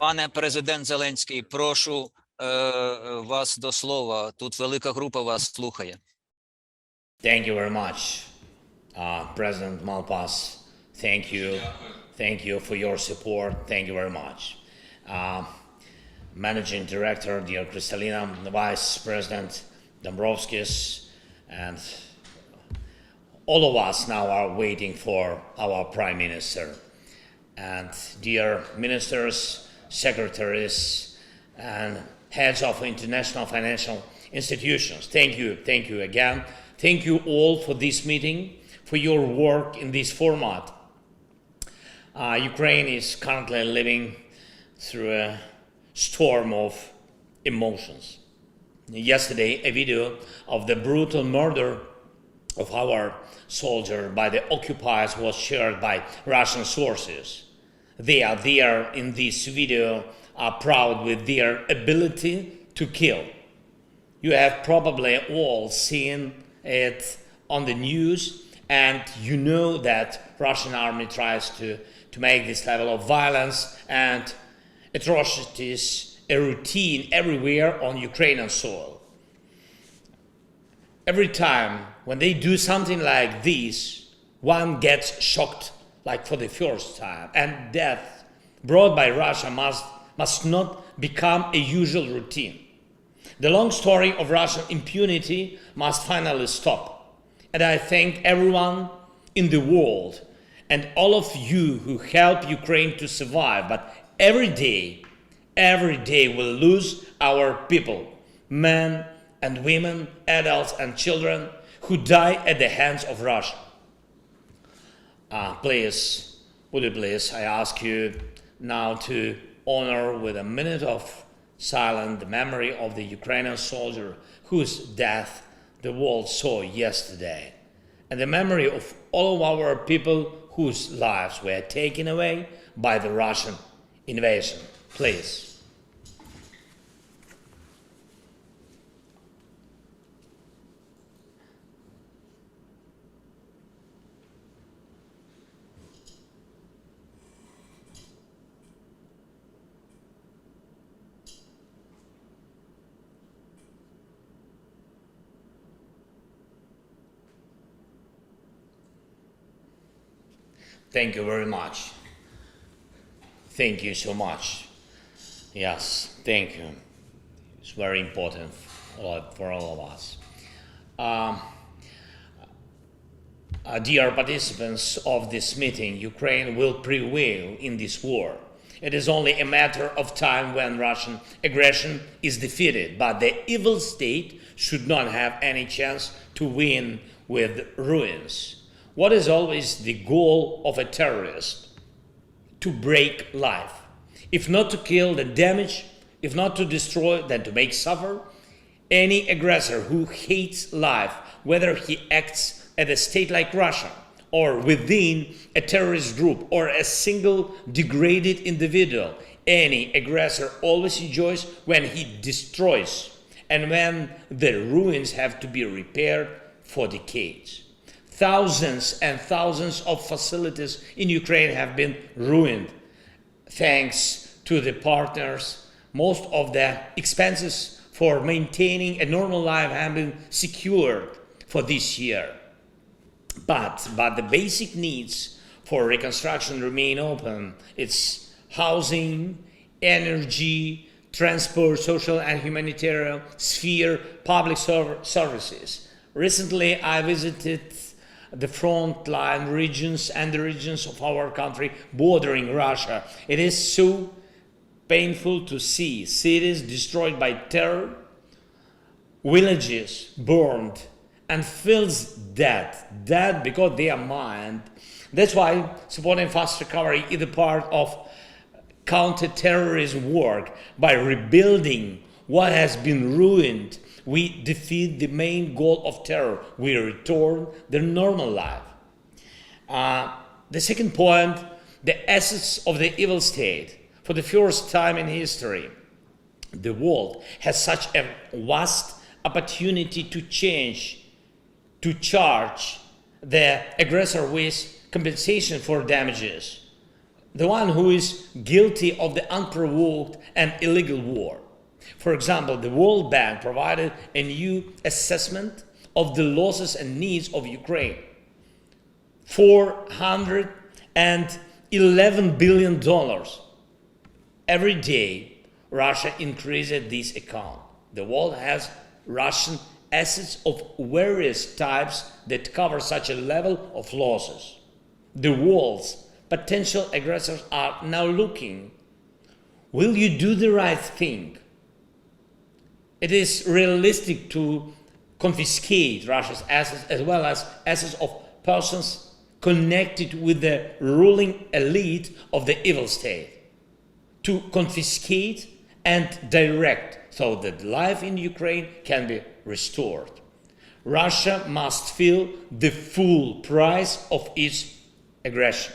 Пане президент Зеленський, прошу вас до слова. Тут велика група вас слухає. Thank you very much, President Malpass. Thank you. Thank you for your support. Thank you very much. Managing Director, dear Kristalina, Vice President Dombrovskis, and all of us now are waiting for our Prime Minister. And dear ministers, secretaries, and heads of international financial institutions, thank you again. Thank you all for this meeting, for your work in this format. Ukraine is currently living through a storm of emotions. Yesterday, a video of the brutal murder of our soldier by the occupiers was shared by Russian sources. They are there in this video, are proud with their ability to kill. You have probably all seen it on the news, and you know that Russian army tries to make this level of violence and atrocities a routine everywhere on Ukrainian soil. Every time when they do something like this, one gets shocked like for the first time, and death brought by Russia must not become a usual routine. The long story of Russian impunity must finally stop. And I thank everyone in the world and all of you who help Ukraine to survive. But every day we'll lose our people, men and women, adults and children who die at the hands of Russia. Please, would you please, I ask you now to honor with a minute of silence the memory of the Ukrainian soldier whose death the world saw yesterday, and the memory of all of our people whose lives were taken away by the Russian invasion. Please. Thank you very much. Thank you so much. Yes, thank you. It's very important for all of us. Dear participants of this meeting, Ukraine will prevail in this war. It is only a matter of time when Russian aggression is defeated, but the evil state should not have any chance to win with ruins. What is always the goal of a terrorist? To break life. If not to kill, then damage. If not to destroy, then to make suffer. Any aggressor who hates life, whether he acts at a state like Russia, or within a terrorist group, or a single degraded individual, any aggressor always enjoys when he destroys, and when the ruins have to be repaired for decades. Thousands and thousands of facilities in Ukraine have been ruined. Thanks to the partners, most of the expenses for maintaining a normal life have been secured for this year. But the basic needs for reconstruction remain open. It's housing, energy, transport, social and humanitarian sphere, public services. Recently, I visited the frontline regions and the regions of our country bordering Russia. It is so painful to see cities destroyed by terror, villages burned, and fields dead because they are mined. That's why supporting fast recovery is a part of counter-terrorism work. By rebuilding what has been ruined, we defeat the main goal of terror. We return their normal life. The second point, the essence of the evil state. For the first time in history, the world has such a vast opportunity to change, to charge the aggressor with compensation for damages. the one who is guilty of the unprovoked and illegal war. For example, the World Bank provided a new assessment of the losses and needs of Ukraine. $411 billion. Every day, Russia increases this account. The world has Russian assets of various types that cover such a level of losses. The world's potential aggressors are now looking. Will you do the right thing? It is realistic to confiscate Russia's assets as well as assets of persons connected with the ruling elite of the evil state. To confiscate and direct so that life in Ukraine can be restored. Russia must feel the full price of its aggression.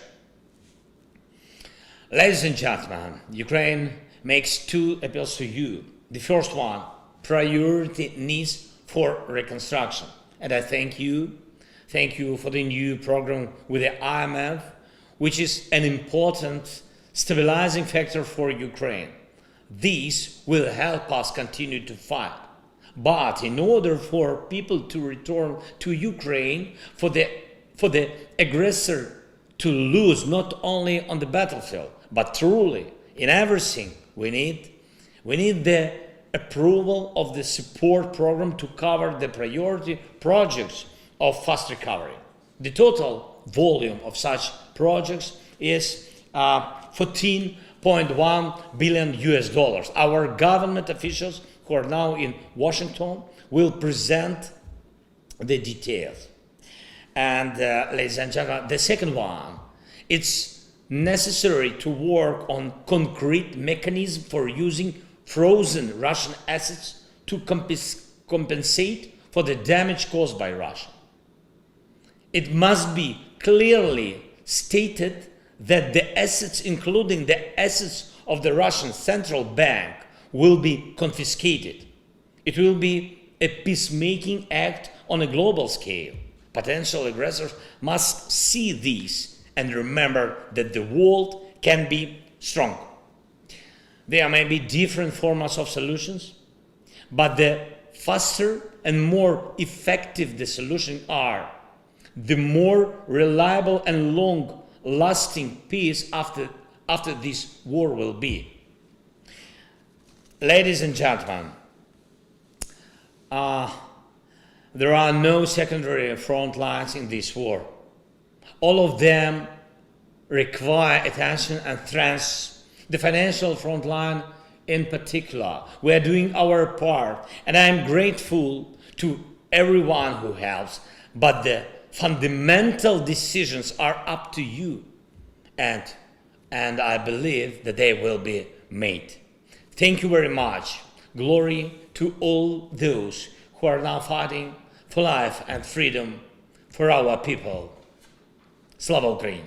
Ladies and gentlemen, Ukraine makes two appeals to you. The first one, priority needs for reconstruction. And I thank you for the new program with the IMF, which is an important stabilizing factor for Ukraine. This will help us continue to fight. But in order for people to return to Ukraine, for the aggressor to lose not only on the battlefield, but truly in everything, we need the approval of the support program to cover the priority projects of fast recovery. The total volume of such projects is $14.1 billion. Our government officials who are now in Washington will present the details. And ladies and gentlemen, the second one, it's necessary to work on concrete mechanism for using frozen Russian assets to compensate for the damage caused by Russia. It must be clearly stated that the assets, including the assets of the Russian Central Bank, will be confiscated. It will be a peacemaking act on a global scale. Potential aggressors must see this and remember that the world can be strong. There may be different formats of solutions, but the faster and more effective the solutions are, the more reliable and long-lasting peace after this war will be. Ladies and gentlemen, there are no secondary front lines in this war. All of them require attention and strength. The financial front line in particular. We are doing our part, and I am grateful to everyone who helps, but the fundamental decisions are up to you, and I believe that they will be made. Thank you very much. Glory to all those who are now fighting for life and freedom for our people. Slava Ukraini!